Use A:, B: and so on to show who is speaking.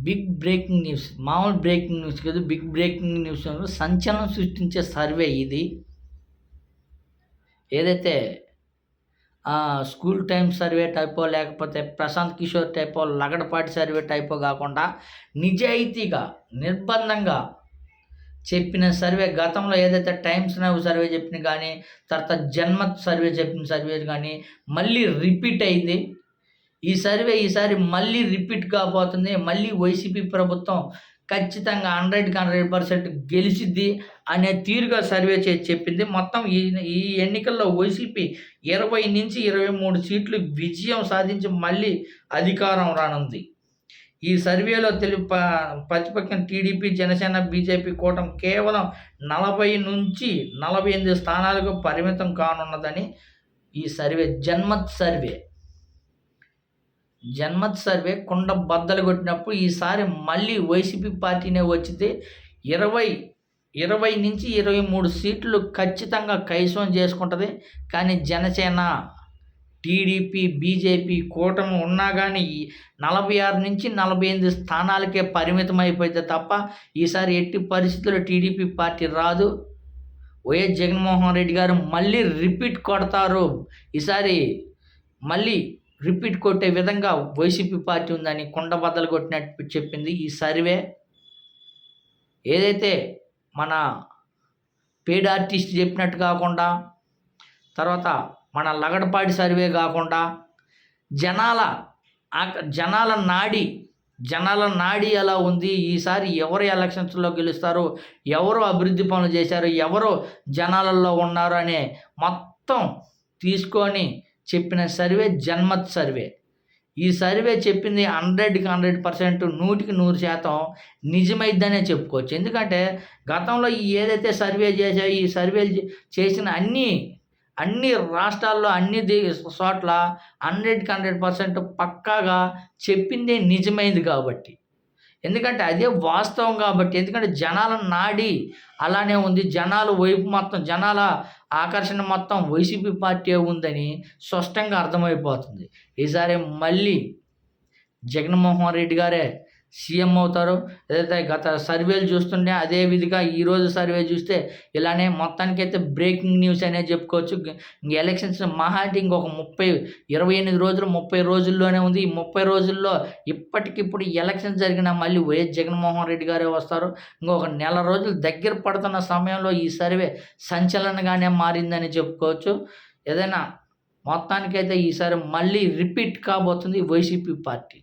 A: Big breaking news. మామూలు breaking news కాదు. Big breaking news సంచలనం సృష్టించే సర్వే ఇది. ఏదైతే స్కూల్ టైమ్ సర్వే టైపో లేకపోతే ప్రశాంత్ కిషోర్ టైపో లగడపాటి సర్వే టైపో కాకుండా నిజాయితీగా నిర్బంధంగా చెప్పిన సర్వే గతంలో ఏదైతే టైమ్స్ నౌ సర్వే చెప్పిన కానీ తర్వాత జన్మత్ సర్వే చెప్పిన సర్వే కానీ మళ్ళీ రిపీట్ అయింది. ఈ సర్వే ఈసారి మళ్ళీ రిపీట్ కాబోతుంది. మళ్ళీ వైసీపీ ప్రభుత్వం ఖచ్చితంగా 100% గెలిచిద్ది అనే తీరుగా సర్వే చేసి చెప్పింది. మొత్తం ఈ ఎన్నికల్లో వైసీపీ 20-23 సీట్లు విజయం సాధించి మళ్ళీ అధికారం రానుంది. ఈ సర్వేలో ప్రతిపక్షం టీడీపీ, జనసేన, బీజేపీ కూటమి కేవలం 40-48 స్థానాలకు పరిమితం కానున్నదని ఈ సర్వే జన్మత్ సర్వే కుండ బద్దలు కొట్టినప్పుడు ఈసారి మళ్ళీ వైసీపీ పార్టీనే వచ్చింది. 20-23 సీట్లు ఖచ్చితంగా కైవసం చేసుకుంటుంది. కానీ జనసేన, టీడీపీ, బీజేపీ కూటమి ఉన్నా కానీ 46-48 స్థానాలకే పరిమితం అయిపోయింది తప్ప ఈసారి ఎట్టి పరిస్థితుల్లో టీడీపీ పార్టీ రాదు. వైఎస్ జగన్మోహన్ రెడ్డి గారు మళ్ళీ రిపీట్ కొడతారు. ఈసారి మళ్ళీ రిపీట్ కొట్టే విధంగా వైసీపీ పార్టీ ఉందని కుండ బద్దలు కొట్టినట్టు చెప్పింది ఈ సర్వే. ఏదైతే మన పేడ్ ఆర్టిస్ట్ చెప్పినట్టు కాకుండా తర్వాత మన లగడపాటి సర్వే కాకుండా జనాల నాడి ఎలా ఉంది, ఈసారి ఎవరు ఎలక్షన్స్లో గెలుస్తారు, ఎవరు అభివృద్ధి పనులు చేశారు, ఎవరు జనాలలో ఉన్నారు అనే మొత్తం తీసుకొని చెప్పిన సర్వే జన్మత్ సర్వే. ఈ సర్వే చెప్పింది 100% 100% నిజమైద్దనే చెప్పుకోవచ్చు. ఎందుకంటే గతంలో ఏదైతే సర్వే చేశాయో ఈ సర్వేలు చేసిన అన్ని రాష్ట్రాల్లో అన్ని చోట్ల 100% పక్కాగా చెప్పిందే నిజమైంది కాబట్టి. ఎందుకంటే అదే వాస్తవం కాబట్టి. ఎందుకంటే జనాల నాడి అలానే ఉంది. జనాల ఆకర్షణ మొత్తం వైసీపీ పార్టీ ఉందని స్పష్టంగా అర్థమైపోతుంది. ఈసారి మళ్ళీ జగన్మోహన్ రెడ్డి గారే సీఎం అవుతారు. ఏదైతే గత సర్వేలు చూస్తుంటే అదే విధిగా ఈరోజు సర్వే చూస్తే ఇలానే మొత్తానికైతే బ్రేకింగ్ న్యూస్ అనేది చెప్పుకోవచ్చు. ఎలక్షన్స్ మహాటి ఇంకొక 28 రోజులు 30 రోజుల్లోనే ఉంది. ఈ 30 రోజుల్లో ఇప్పటికిప్పుడు ఎలక్షన్ జరిగినా మళ్ళీ వైఎస్ జగన్మోహన్ రెడ్డి గారే వస్తారు. ఇంకొక నెల రోజులు దగ్గర పడుతున్న సమయంలో ఈ సర్వే సంచలనంగానే మారిందని చెప్పుకోవచ్చు. ఏదైనా మొత్తానికైతే ఈసారి మళ్ళీ రిపీట్ కాబోతుంది వైసీపీ పార్టీ.